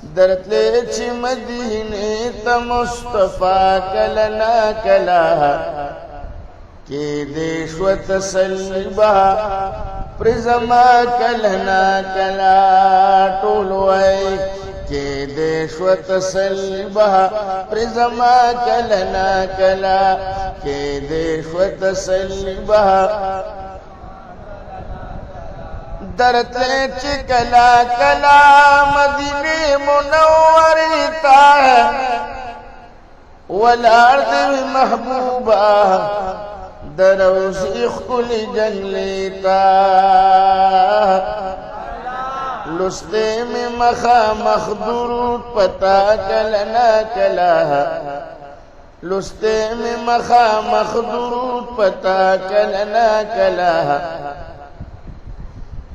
درتلے چی مدینے تا مصطفیٰ کلنا کلا کہ دیش و تسلیبہ پرزما کلنا کلا ٹولوائی کہ دیش و تسلیبہ پرزما کلنا کلا کہ دیش و تسلیبہ درتلے چی کلا کلا مدینے منوری تا والارض محبوبہ دروزی خل جنگلی تا لستے میں مخا مخدور پتا کلنا کلا لستے میں مخا مخدور پتا کلنا کلا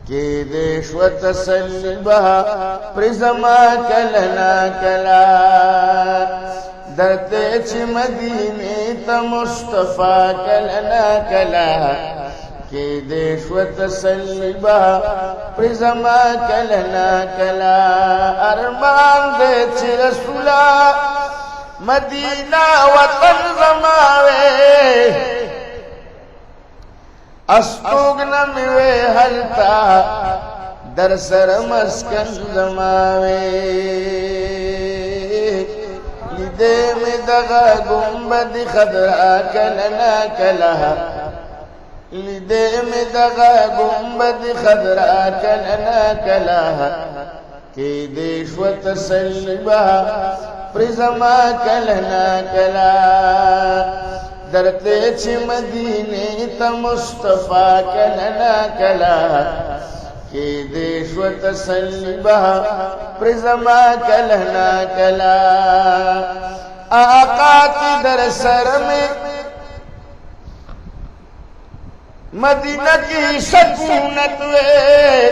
کہ دیش و تسلیبہ پرزما کلنا کلا درتے چی مدینے تا مصطفیٰ کلنا کلا کہ دیش و تسلیبہ پرزما کلنا کلا ارمان دے چی رسولا مدینہ وطن زماوے استوگنا میوے حلتا در سر مسکن زماوے لیدے میں دغا گنبد خضرا کلنا کلا لیدے میں دغا گنبد خضرا کلنا کلا کہ دیش و تسلیبہ پرزما کلنا کلا درتے چی مدینے تا مصطفیٰ کلنا کلا کہ دیش و تسلیبہ پرزما کلنا کلا آقا کی در سر میں مدینہ کی سکونت وے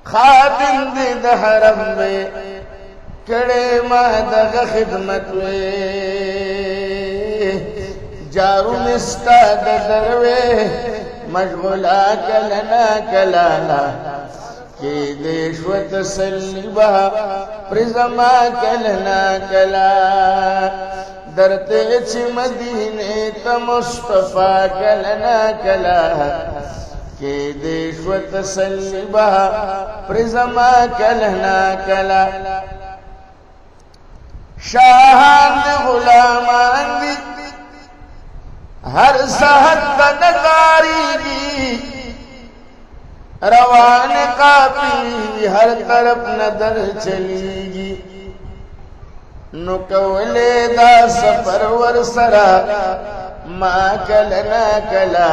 خادم دی دہرم وے کڑے مادغ خدمت وے جارو مستا دروے مشغولا کلنا کلا کہ دیش و تسلیبہ پرزما کلنا کلا درتے چی مدینے تا مصطفیٰ کلنا کلا کہ دیش و تسلیبہ پرزما کلنا کلا شاہان دی غلامان دی ہر سحت کا نگاری دی روان قافی ہر طرف نظر چلی گی نکولے دا سفر ورسرا ما کلنا کلا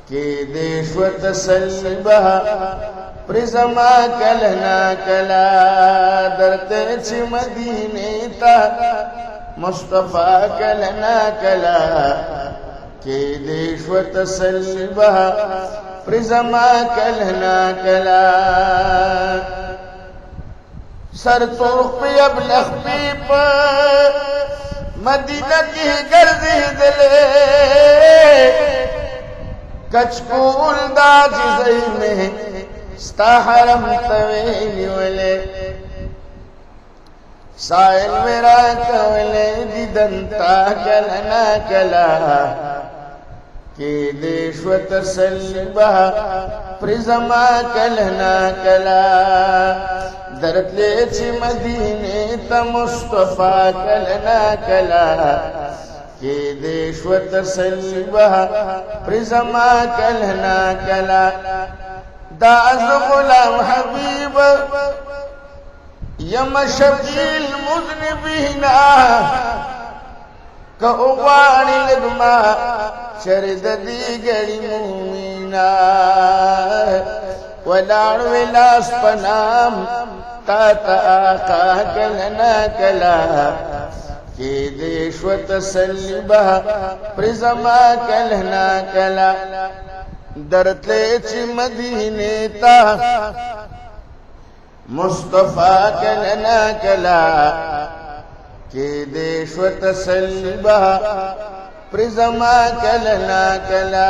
کہ دیش و تسلیبہ پرزما کلنا کلا درتے چی مدینے تا مصطفیٰ کلنا کلا کہ دیش و تسلیبہ پرزما کلنا کلا سر طرق پہ اب لخبی پہ مدینہ کی گردی دلے کچکول دا جزئی میں ستا حرم توینی ولے سائل میرا کولے دیدنتا کلنا کلا کہ دیش و تسلیبہ پرزما کلنا کلا درتلے چی مدینے تا مصطفیٰ کلنا کلا کہ دیش و تسلیبہ پرزما کلنا کلا داز غلام حبیب یم شفیل مذنبینا کہ اغوانی لگما شرد دیگری مومینا ولار ولاس پنام تا آقا کلنا کلا کہ دیش و تسلیبہ پرزما کلنا کلا درتلے چی مدینے تا مصطفیٰ کلنا کلا کہ دیش و تسلیبہ پرزما کلنا کلا